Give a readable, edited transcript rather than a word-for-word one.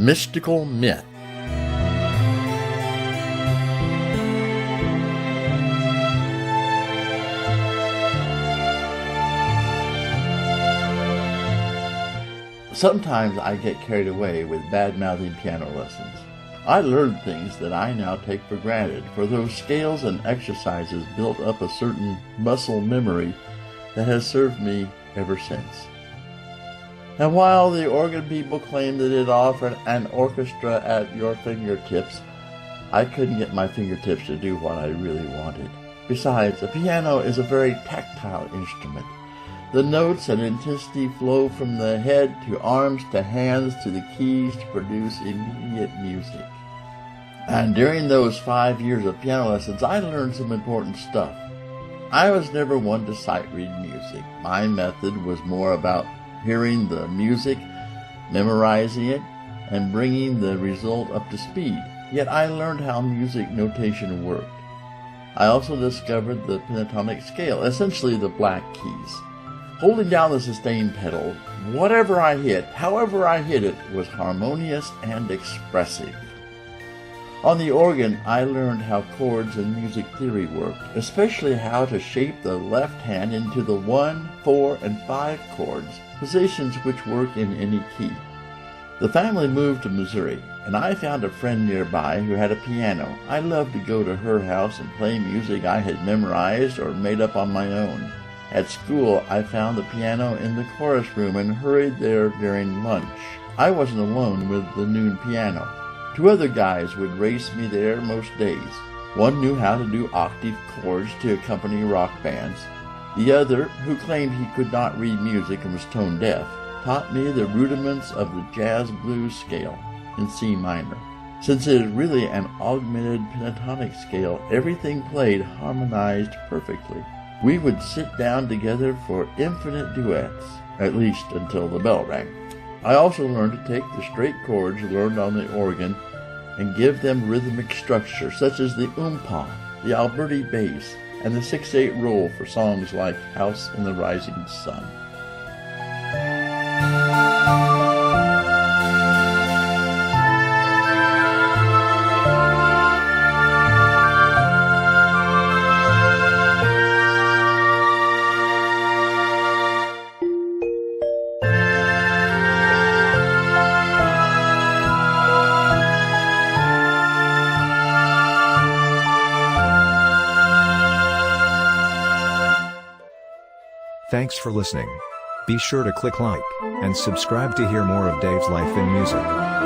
mystical myth. Sometimes I get carried away with bad-mouthing piano lessons. I learned things that I now take for granted, for those scales and exercises built up a certain muscle memory that has served me ever since. And while the organ people claim that it offered an orchestra at your fingertips, I couldn't get my fingertips to do what I really wanted. Besides, a piano is a very tactile instrument. The notes and intensity flow from the head to arms to hands to the keys to produce immediate music. And during those 5 years of piano lessons, I learned some important stuff. I was never one to sight read music. My method was more about hearing the music, memorizing it, and bringing the result up to speed. Yet I learned how music notation worked. I also discovered the pentatonic scale, essentially the black keys. Holding down the sustain pedal, whatever I hit, however I hit it, was harmonious and expressive. On the organ, I learned how chords and music theory worked, especially how to shape the left hand into the 1, 4, and 5 chords, positions which work in any key. The family moved to Missouri, and I found a friend nearby who had a piano. I loved to go to her house and play music I had memorized or made up on my own. At school, I found the piano in the chorus room and hurried there during lunch. I wasn't alone with the noon piano. 2 other guys would race me there most days. One knew how to do octave chords to accompany rock bands. The other, who claimed he could not read music and was tone deaf, taught me the rudiments of the jazz blues scale in C minor. Since it is really an augmented pentatonic scale, everything played harmonized perfectly. We would sit down together for infinite duets, at least until the bell rang. I also learned to take the straight chords learned on the organ and give them rhythmic structure, such as the umpa, the Alberti bass, and the 6/8 roll for songs like House in the Rising Sun. Thanks for listening. Be sure to click like and subscribe to hear more of Dave's life in music.